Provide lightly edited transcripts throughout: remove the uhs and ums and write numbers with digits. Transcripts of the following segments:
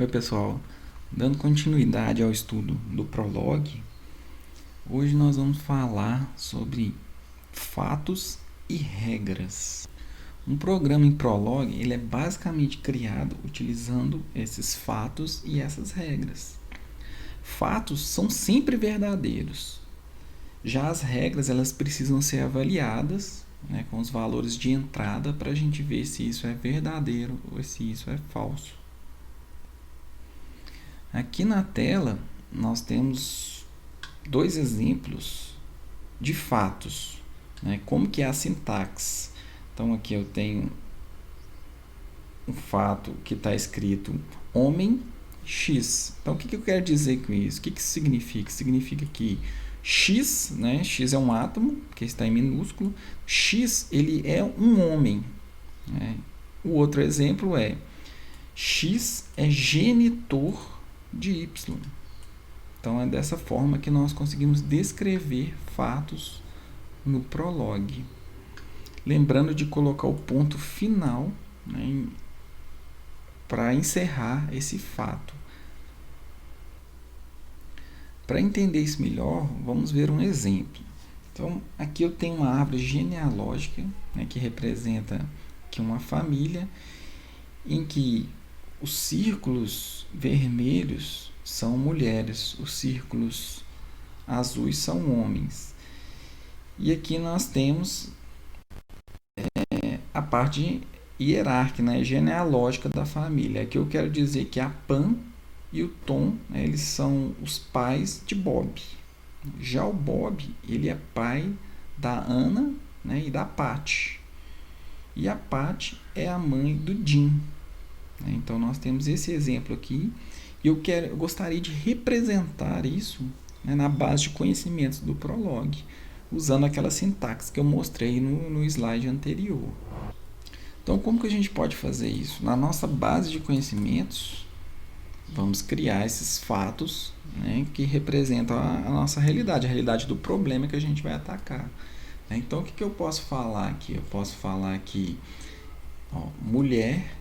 Oi, pessoal. Dando continuidade ao estudo do Prolog, hoje nós vamos falar sobre fatos e regras. Um programa em Prolog ele é basicamente criado utilizando esses fatos e essas regras. Fatos são sempre verdadeiros. Já as regras elas precisam ser avaliadas, com os valores de entrada para a gente ver se isso é verdadeiro ou se isso é falso. Aqui na tela nós temos dois exemplos de fatos, como que é a sintaxe. Então aqui eu tenho um fato que está escrito homem X. Então o que eu quero dizer com isso? O que isso significa? Significa que X, X é um átomo, que está em minúsculo, X ele é um homem. O outro exemplo é X é genitor de Y. Então é dessa forma que nós conseguimos descrever fatos no Prolog. Lembrando de colocar o ponto final para encerrar esse fato. Para entender isso melhor, vamos ver um exemplo. Então aqui eu tenho uma árvore genealógica, que representa aqui uma família em que os círculos vermelhos são mulheres, os círculos azuis são homens. E aqui nós temos a parte hierárquica, genealógica da família. Aqui eu quero dizer que a Pam e o Tom, eles são os pais de Bob. Já o Bob, ele é pai da Ana, e da Patty. E a Patty é a mãe do Jim. Então nós temos esse exemplo aqui e eu gostaria de representar isso na base de conhecimentos do Prolog, usando aquela sintaxe que eu mostrei no slide anterior. Então como que a gente pode fazer isso? Na nossa base de conhecimentos, vamos criar esses fatos que representam a nossa realidade, a realidade do problema que a gente vai atacar. Então o que eu posso falar aqui? Eu posso falar aqui, mulher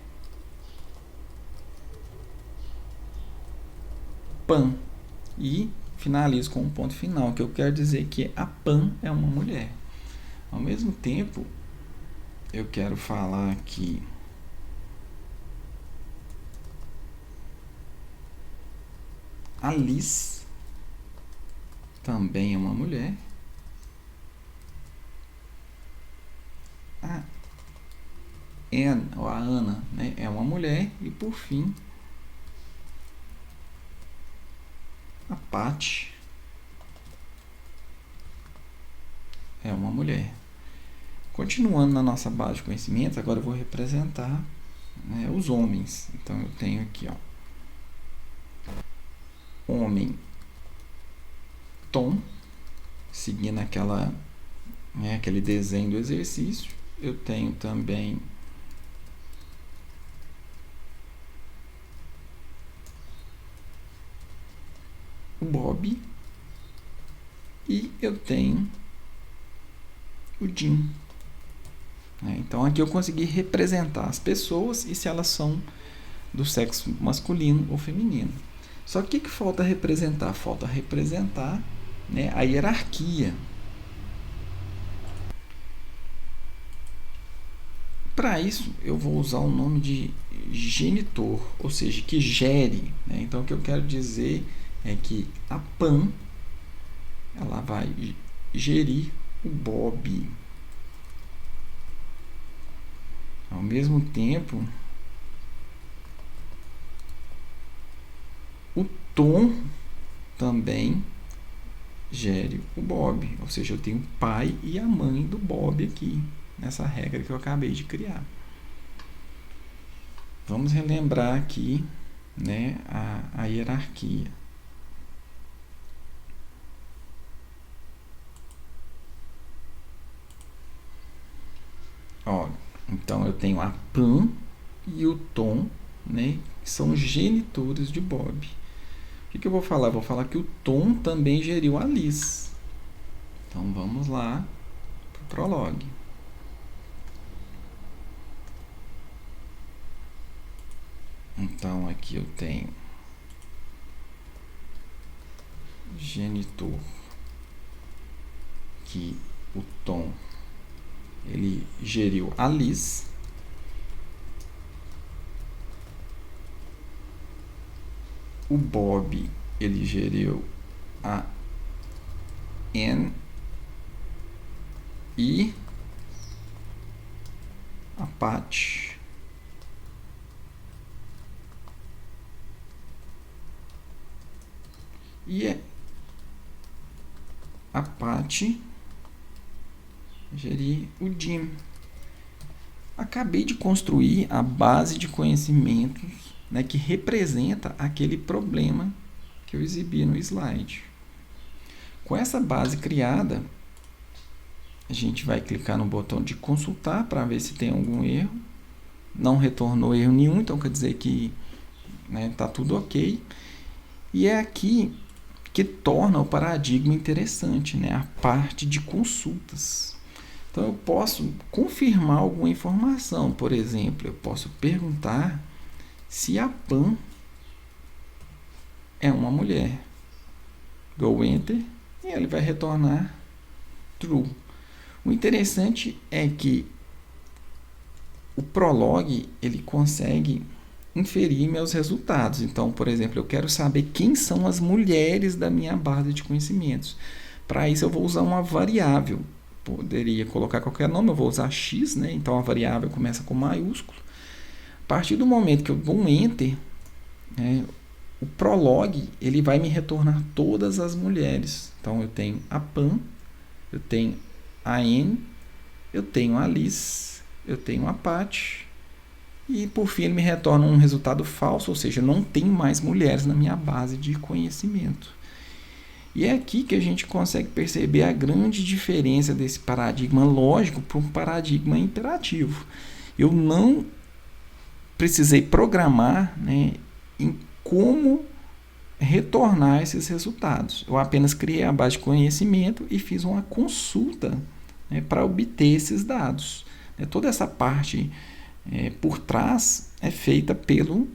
Pam, e finalizo com um ponto final, que eu quero dizer que a Pam é uma mulher. Ao mesmo tempo, eu quero falar que a Liz também é uma mulher. A Anne, ou a Ana, é uma mulher. E por fim, a Patty é uma mulher. Continuando na nossa base de conhecimentos, agora eu vou representar os homens. Então eu tenho aqui, homem Tom, seguindo aquele desenho do exercício. Eu tenho também o Bob e eu tenho o Jim. Então aqui eu consegui representar as pessoas e se elas são do sexo masculino ou feminino. Só que o que falta representar? Falta representar a hierarquia. Para isso eu vou usar o nome de genitor, ou seja, que gere. Então o que eu quero dizer é que a Pam ela vai gerir o Bob. Ao mesmo tempo, o Tom também gere o Bob, ou seja, eu tenho o pai e a mãe do Bob aqui, nessa regra que eu acabei de criar. Vamos relembrar aqui a hierarquia. Então eu tenho a Pam e o Tom, que são genitores de Bob. O que eu vou falar? Eu vou falar que o Tom também geriu a Liz. Então vamos lá para o Prolog. Então aqui eu tenho genitor, que o Tom ele geriu a Liz. O Bob ele geriu a Anne e a Patty. E a Patty gerir o Jim. Acabei de construir a base de conhecimentos, né, que representa aquele problema que eu exibi no slide. Com essa base criada, a gente vai clicar no botão de consultar para ver se tem algum erro. Não retornou erro nenhum, então quer dizer que tá tudo ok. E é aqui que torna o paradigma interessante, né? A parte de consultas. Então eu posso confirmar alguma informação. Por exemplo, eu posso perguntar se a Pam é uma mulher. Go Enter e ele vai retornar True. O interessante é que o Prolog ele consegue inferir meus resultados. Então, por exemplo, eu quero saber quem são as mulheres da minha base de conhecimentos. Para isso, eu vou usar uma variável. Poderia colocar qualquer nome, eu vou usar x, né? Então a variável começa com maiúsculo. A partir do momento que eu dou um Enter, né, o Prolog ele vai me retornar todas as mulheres. Então eu tenho a Pam, eu tenho a Anne, eu tenho a Liz, eu tenho a Patty. E por fim ele me retorna um resultado falso, ou seja, não tem mais mulheres na minha base de conhecimento. E é aqui que a gente consegue perceber a grande diferença desse paradigma lógico para um paradigma imperativo. Eu não precisei programar, né, em como retornar esses resultados. Eu apenas criei a base de conhecimento e fiz uma consulta, né, para obter esses dados. Toda essa parte por trás é feita pelo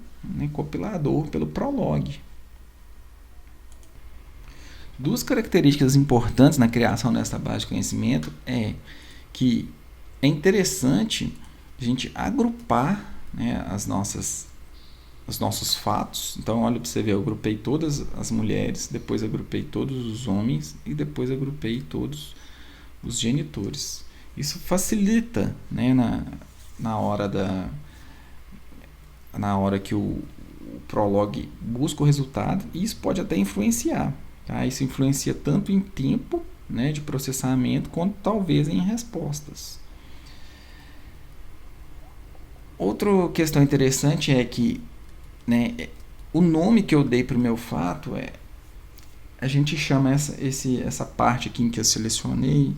compilador, pelo Prolog. Duas características importantes na criação dessa base de conhecimento é que é interessante a gente agrupar, né, os nossos fatos. Então, olha para você ver, eu agrupei todas as mulheres, depois agrupei todos os homens e depois agrupei todos os genitores. Isso facilita, né, na hora que o Prolog busca o resultado, e isso pode até influenciar. Tá? Isso influencia tanto em tempo, né, de processamento, quanto talvez em respostas. Outra questão interessante é que, né, o nome que eu dei para o meu fato a gente chama essa parte aqui em que eu selecionei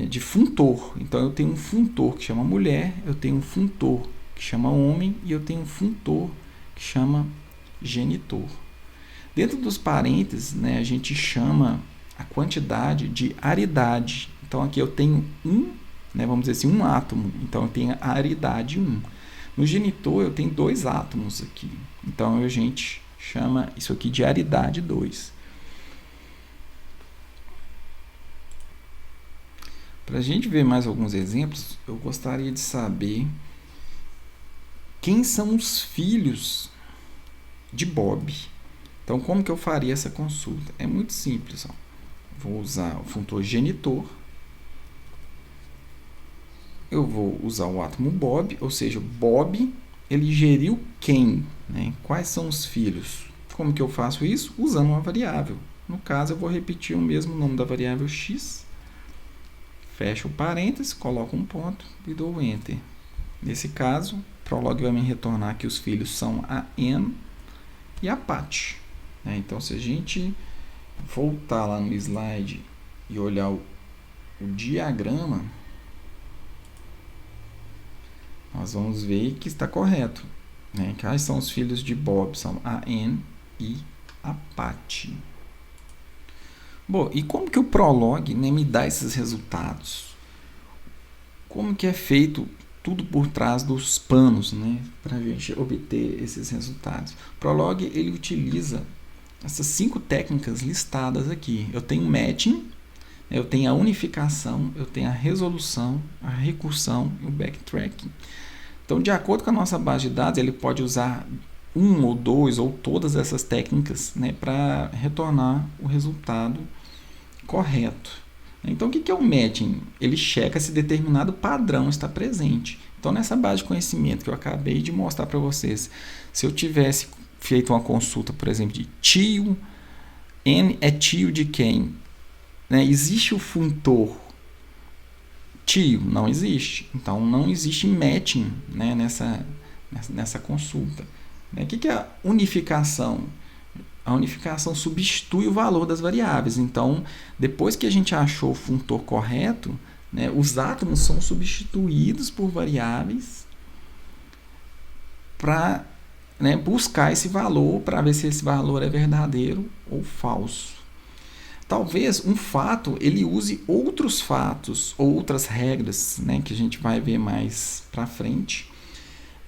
de funtor. Então eu tenho um funtor que chama mulher, eu tenho um funtor que chama homem e eu tenho um funtor que chama genitor. Dentro dos parênteses, né, a gente chama a quantidade de aridade. Então aqui eu tenho vamos dizer assim, um átomo. Então eu tenho a aridade 1. No genitor eu tenho 2 átomos aqui. Então a gente chama isso aqui de aridade 2. Para a gente ver mais alguns exemplos, eu gostaria de saber quem são os filhos de Bob. Então, como que eu faria essa consulta? É muito simples. Vou usar o funtor genitor. Eu vou usar o átomo Bob, ou seja, Bob ele geriu quem? Né? Quais são os filhos? Como que eu faço isso? Usando uma variável. No caso, eu vou repetir o mesmo nome da variável x. Fecho o parênteses, coloco um ponto e dou Enter. Nesse caso, o Prolog vai me retornar que os filhos são a Anne e a Patty. Então, se a gente voltar lá no slide e olhar o diagrama, nós vamos ver que está correto. Quais são os filhos de Bob? São a Anne e a Patty. Bom, e como que o Prolog, né, me dá esses resultados? Como que é feito tudo por trás dos panos, né, para a gente obter esses resultados. O Prolog ele utiliza essas 5 técnicas listadas aqui. Eu tenho matching, eu tenho a unificação, eu tenho a resolução, a recursão e o backtracking. Então, de acordo com a nossa base de dados, ele pode usar um ou dois ou todas essas técnicas, né, para retornar o resultado correto. Então, o que é o matching? Ele checa se determinado padrão está presente. Então, nessa base de conhecimento que eu acabei de mostrar para vocês, se eu tivesse feito uma consulta, por exemplo, de tio, N é tio de quem? Né? Existe o funtor tio? Não existe. Então, não existe matching, né, nessa consulta. O que é a unificação? A unificação substitui o valor das variáveis. Então, depois que a gente achou o funtor correto, né, os átomos são substituídos por variáveis para, né, buscar esse valor, para ver se esse valor é verdadeiro ou falso. Talvez um fato ele use outros fatos, outras regras, né, que a gente vai ver mais para frente.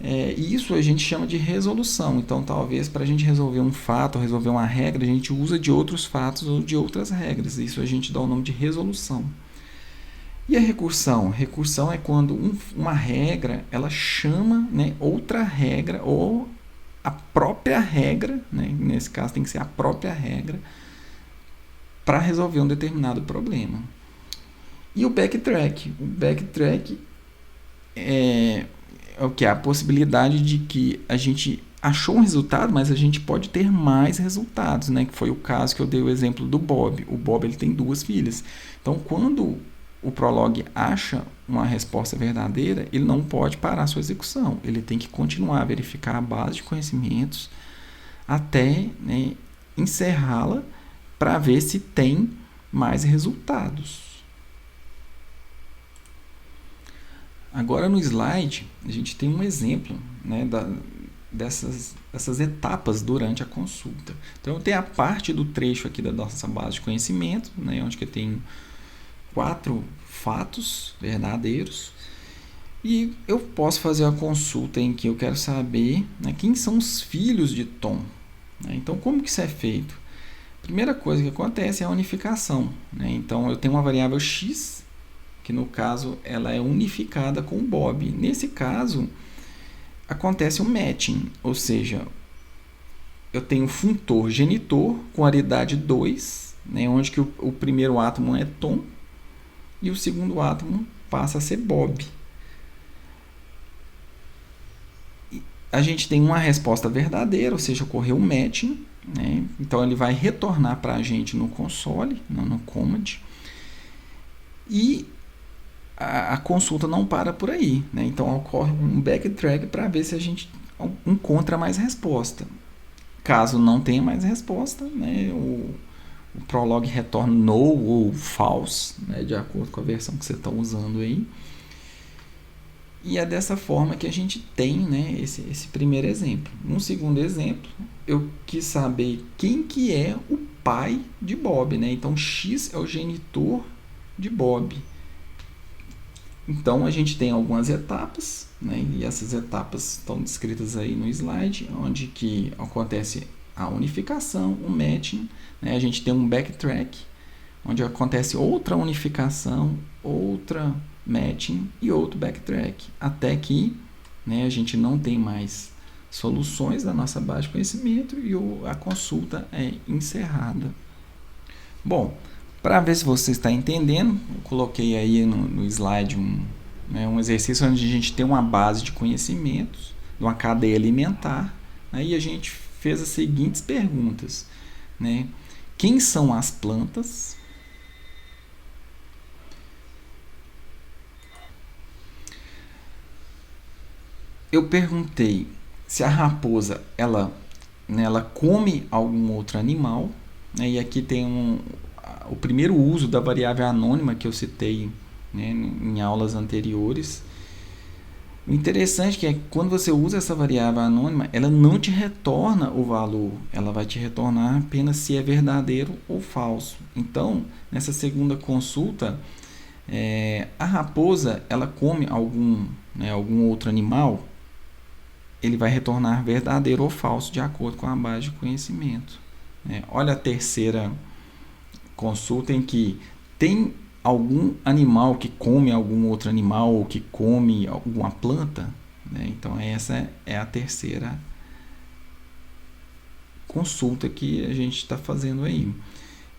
E isso a gente chama de resolução. Então, talvez para a gente resolver um fato, resolver uma regra, a gente usa de outros fatos ou de outras regras. Isso a gente dá o nome de resolução. E a recursão? Recursão é quando uma regra ela chama, né, outra regra ou a própria regra, né, nesse caso tem que ser a própria regra, para resolver um determinado problema. E o backtrack? O backtrack é o que? A possibilidade de que a gente achou um resultado, mas a gente pode ter mais resultados, né? Que foi o caso que eu dei o exemplo do Bob. O Bob ele tem 2 filhas. Então, quando o Prolog acha uma resposta verdadeira, ele não pode parar a sua execução. Ele tem que continuar a verificar a base de conhecimentos até, né, encerrá-la para ver se tem mais resultados. Agora no slide a gente tem um exemplo, né, dessas etapas durante a consulta. Então eu tenho a parte do trecho aqui da nossa base de conhecimento, né, onde que eu tenho 4 fatos verdadeiros e eu posso fazer uma consulta em que eu quero saber, né, quem são os filhos de Tom. Né? Então como que isso é feito? A primeira coisa que acontece é a unificação. Né? Então eu tenho uma variável x que no caso ela é unificada com o Bob. Nesse caso, acontece um matching, ou seja, eu tenho funtor genitor com aridade 2, né, onde que o primeiro átomo é Tom e o segundo átomo passa a ser Bob. E a gente tem uma resposta verdadeira, ou seja, ocorreu um matching, né, então ele vai retornar para a gente no console, no command, e a consulta não para por aí, né? Então ocorre um backtrack para ver se a gente encontra mais resposta. Caso não tenha mais resposta, né, o Prolog retorna no ou false, né, de acordo com a versão que você está usando aí. E é dessa forma que a gente tem, né, esse primeiro exemplo. Um segundo exemplo, eu quis saber quem que é o pai de Bob, né? Então X é o genitor de Bob. Então, a gente tem algumas etapas, né, e essas etapas estão descritas aí no slide, onde que acontece a unificação, o matching, né, a gente tem um backtrack, onde acontece outra unificação, outra matching e outro backtrack, até que, né, a gente não tem mais soluções da nossa base de conhecimento e a consulta é encerrada. Bom, para ver se você está entendendo, eu coloquei aí no slide um exercício onde a gente tem uma base de conhecimentos, de uma cadeia alimentar, né, e a gente fez as seguintes perguntas. Né? Quem são as plantas? Eu perguntei se a raposa ela come algum outro animal, né, e aqui tem o primeiro uso da variável anônima que eu citei, né, em aulas anteriores. O interessante é que quando você usa essa variável anônima, ela não te retorna o valor, ela vai te retornar apenas se é verdadeiro ou falso. Então, nessa segunda consulta, a raposa ela come algum né, algum outro animal, ele vai retornar verdadeiro ou falso de acordo com a base de conhecimento. Olha a terceira consulta em que tem algum animal que come algum outro animal ou que come alguma planta. Então essa é a terceira consulta que a gente está fazendo aí.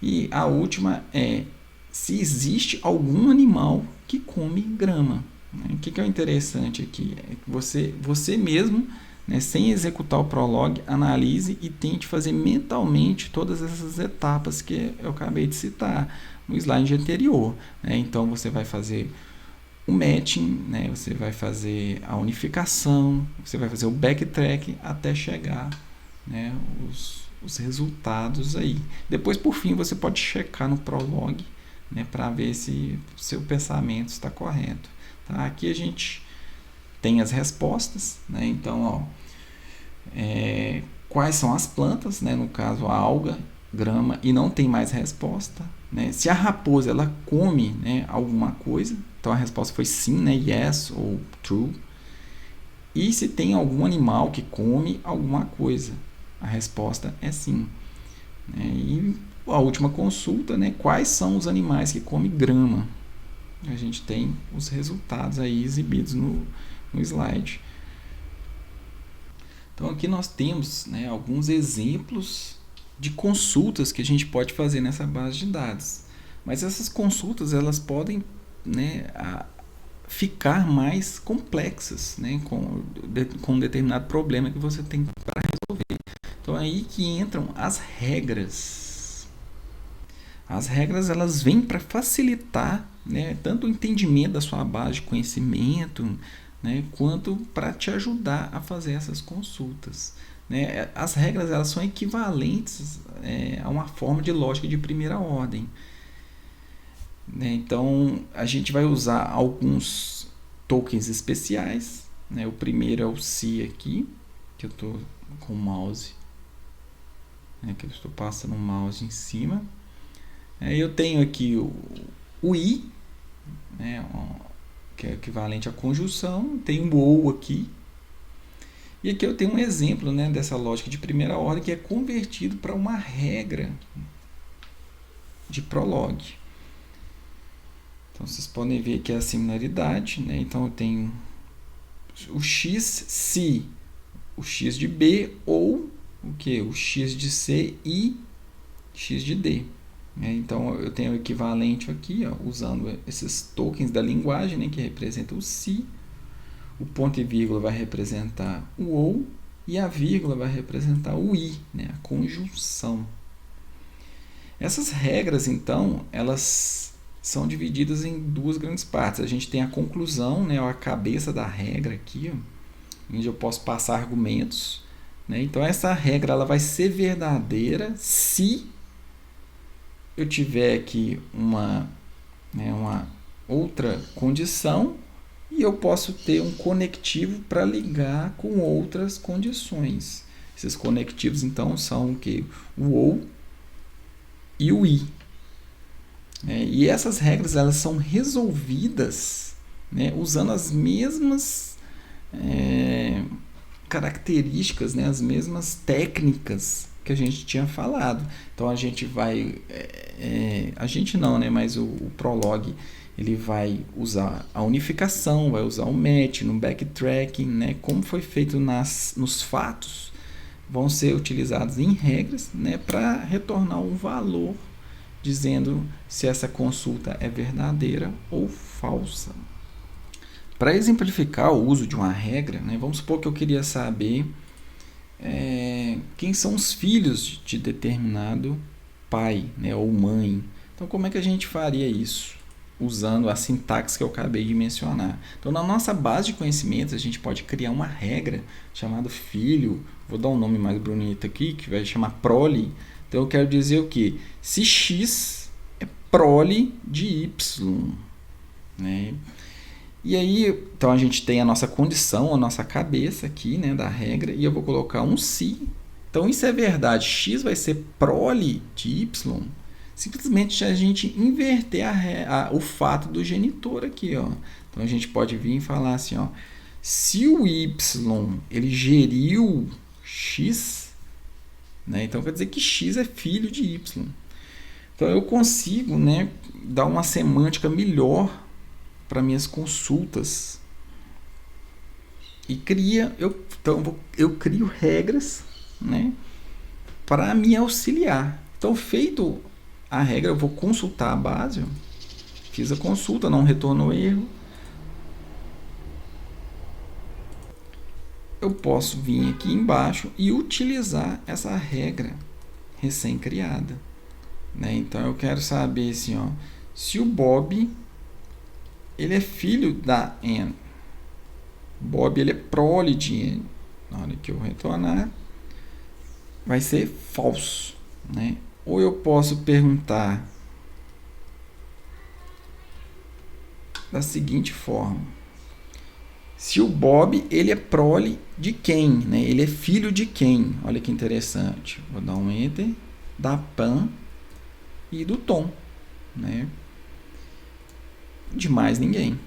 E a última é se existe algum animal que come grama. O que é interessante aqui? É que você mesmo, sem executar o Prolog, analise e tente fazer mentalmente todas essas etapas que eu acabei de citar no slide anterior. Então você vai fazer o matching, você vai fazer a unificação, você vai fazer o backtrack até chegar os resultados aí. Depois, por fim, você pode checar no Prolog, para ver se o seu pensamento está correto. Tá? Aqui a gente tem as respostas, então, quais são as plantas, no caso a alga, grama, e não tem mais resposta. Se a raposa ela come alguma coisa, então a resposta foi sim, yes ou true. E se tem algum animal que come alguma coisa, a resposta é sim. E a última consulta, quais são os animais que comem grama? A gente tem os resultados aí exibidos no slide. Então aqui nós temos alguns exemplos de consultas que a gente pode fazer nessa base de dados. Mas essas consultas elas podem ficar mais complexas, com um determinado problema que você tem para resolver. Então é aí que entram as regras. As regras elas vêm para facilitar tanto o entendimento da sua base de conhecimento, quanto para te ajudar a fazer essas consultas. As regras elas são equivalentes a uma forma de lógica de primeira ordem. Então a gente vai usar alguns tokens especiais. O primeiro é o se aqui, que eu estou com o mouse, que eu estou passando o mouse em cima. Eu tenho aqui o i, que é equivalente à conjunção. Tem o ou aqui. E aqui eu tenho um exemplo dessa lógica de primeira ordem que é convertido para uma regra de Prolog. Então vocês podem ver aqui a similaridade. Então eu tenho o x se o x de b ou o que? O x de c e x de d. Então eu tenho o equivalente aqui, usando esses tokens da linguagem, que representam o se. O ponto e vírgula vai representar o ou e a vírgula vai representar o i, a conjunção. Essas regras, então, elas são divididas em duas grandes partes. A gente tem a conclusão, a cabeça da regra aqui, onde eu posso passar argumentos. Então essa regra ela vai ser verdadeira se eu tiver aqui uma outra condição. E eu posso ter um conectivo para ligar com outras condições. Esses conectivos, então, são o quê? O ou e o i. E essas regras elas são resolvidas usando as mesmas características, as mesmas técnicas que a gente tinha falado. Então, a gente vai... a gente não, mas o Prolog... ele vai usar a unificação, vai usar o match no backtracking, como foi feito nos fatos, vão ser utilizados em regras, para retornar um valor dizendo se essa consulta é verdadeira ou falsa. Para exemplificar o uso de uma regra, vamos supor que eu queria saber quem são os filhos de determinado pai, ou mãe. Então, como é que a gente faria isso? Usando a sintaxe que eu acabei de mencionar. Então, na nossa base de conhecimentos, a gente pode criar uma regra chamada filho. Vou dar um nome mais bonito aqui, que vai chamar prole. Então, eu quero dizer o quê? Se x é prole de y. E aí, então, a gente tem a nossa condição, a nossa cabeça aqui, da regra, e eu vou colocar um se. Então, isso é verdade. X vai ser prole de y simplesmente a gente inverter o fato do genitor aqui, ó. Então a gente pode vir e falar assim, ó, se o y ele geriu x, né, então quer dizer que x é filho de y. Então eu consigo, né, dar uma semântica melhor para minhas consultas e eu crio regras, né, para me auxiliar. Então, feito a regra, eu vou consultar a base, ó. Fiz a consulta, não retornou erro. Eu posso vir aqui embaixo e utilizar essa regra recém-criada, né? Então eu quero saber assim, ó, se o Bob ele é filho da Anne. Bob ele é prole de Anne. Na hora que eu retornar, vai ser falso, né? Ou eu posso perguntar da seguinte forma: se o Bob ele é prole de quem, né? Ele é filho de quem? Olha que interessante. Vou dar um enter, da Pam e do Tom, né? De mais ninguém.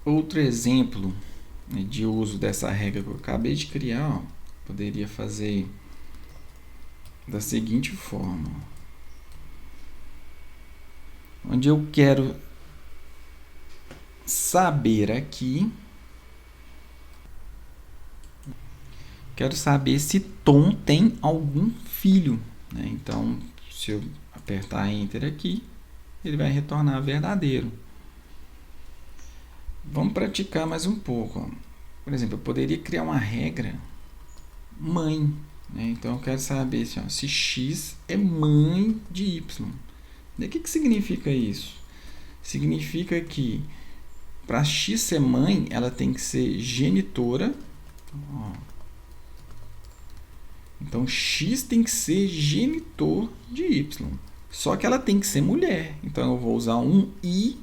Outro exemplo, né, de uso dessa regra que eu acabei de criar, ó, poderia fazer da seguinte forma, onde eu quero saber aqui, quero saber se Tom tem algum filho, né? Então, se eu apertar Enter aqui, ele vai retornar verdadeiro. Vamos praticar mais um pouco, ó. Por exemplo, eu poderia criar uma regra mãe, né? Então eu quero saber assim, ó, se x é mãe de y. O que significa isso? Significa que para x ser mãe, ela tem que ser genitora. Ó. Então x tem que ser genitor de y. Só que ela tem que ser mulher. Então eu vou usar um i,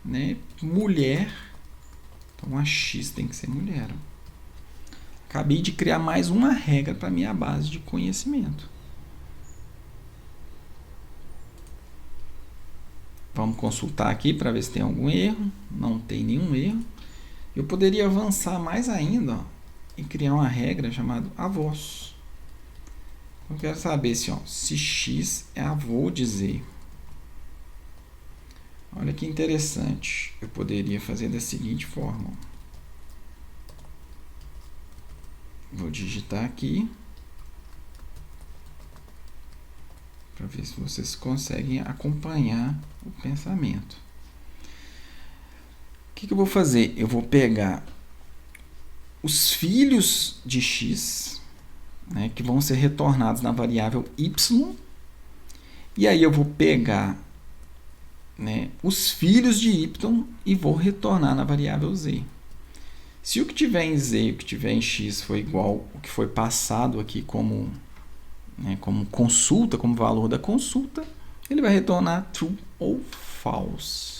né, mulher. Então a x tem que ser mulher. Acabei de criar mais uma regra para minha base de conhecimento. Vamos consultar aqui para ver se tem algum erro. Não tem nenhum erro. Eu poderia avançar mais ainda, ó, e criar uma regra chamada avós. Eu quero saber se x é avô de z. Olha que interessante. Eu poderia fazer da seguinte forma. Vou digitar aqui para ver se vocês conseguem acompanhar o pensamento. O que eu vou fazer? Eu vou pegar os filhos de x, né, que vão ser retornados na variável y, e aí eu vou pegar, né, os filhos de y e vou retornar na variável z. Se o que tiver em z e o que tiver em x for igual ao que foi passado aqui como, né, como consulta, como valor da consulta, ele vai retornar true ou false.